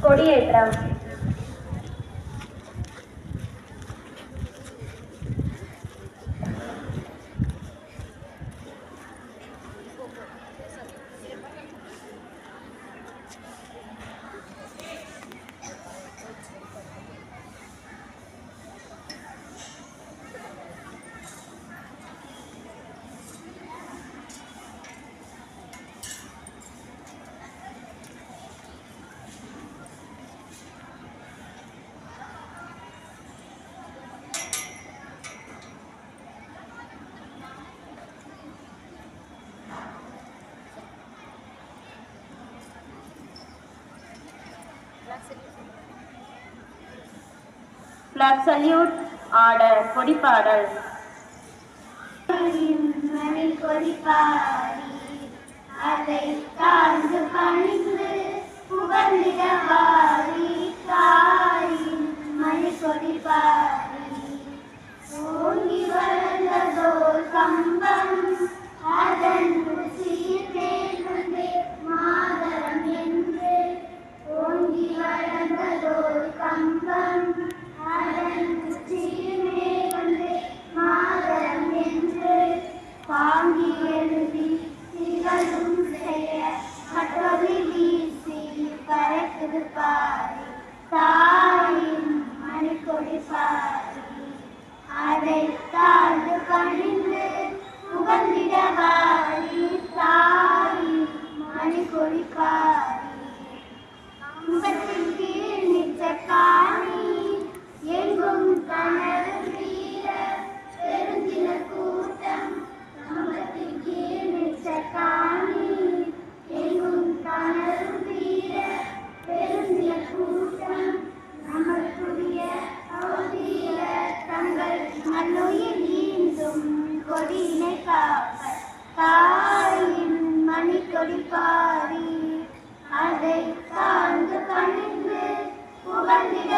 கொடியேற்றம். Flag salute, order, கொடிப்பாடல். கொடிப்பாடி அதை தாழ்ந்து பணிந்து புகழ்ந்திடவாரி தாயின் மணி கொடிப்பாடி ஓங்கி வளர்ந்ததோர் கம்பம் அதன் சீர்தே மாதரம் என்று ஓங்கி வளர்ந்ததோர் கம்பம் அதன் சீர்தே மாதரம் என்று பாங்கி எழுதி திகழும் செய்ய கட்டொலி வீசி பறக்குது பாரி தாயின் மணிக்கொடி பாரி அதை தாழ்ந்து பணிந்து புகழ்ந்திடவாரி தாயின் மணிக்கொடி பாரி கம்பத்தின் கீழ் நிற்ற காணி எங்கும் கனவு வீர பெருந்தின கூட்டம் கம்பத்தின் கீழ் நிற்ற காணி எங்கும் கனவு வீர பெருந்தின கூட்டம் நமக்குரிய அவதிய தங்கள் மண்ணுயிர் ஈந்தும் கொடியினை காப்ப தாயின் மணிக்கொடி பாரி அதை தாழ்ந்து பணிந்து புகழ்ந்திட